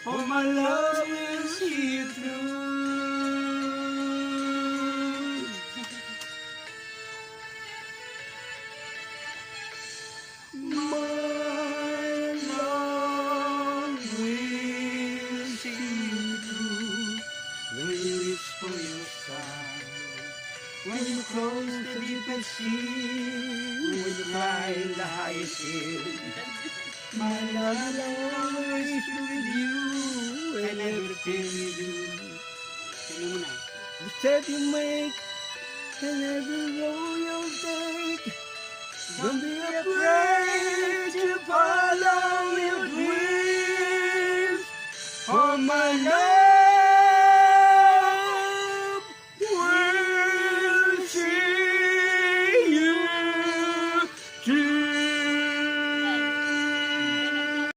for my love will see you through. My love will see you through. When you reach for your star, when you cross the deepest sea, when you climb the highest hill, my love will always be with you and everything you do. The step you make and every road you take, don't be afraid to follow your dreams. For my love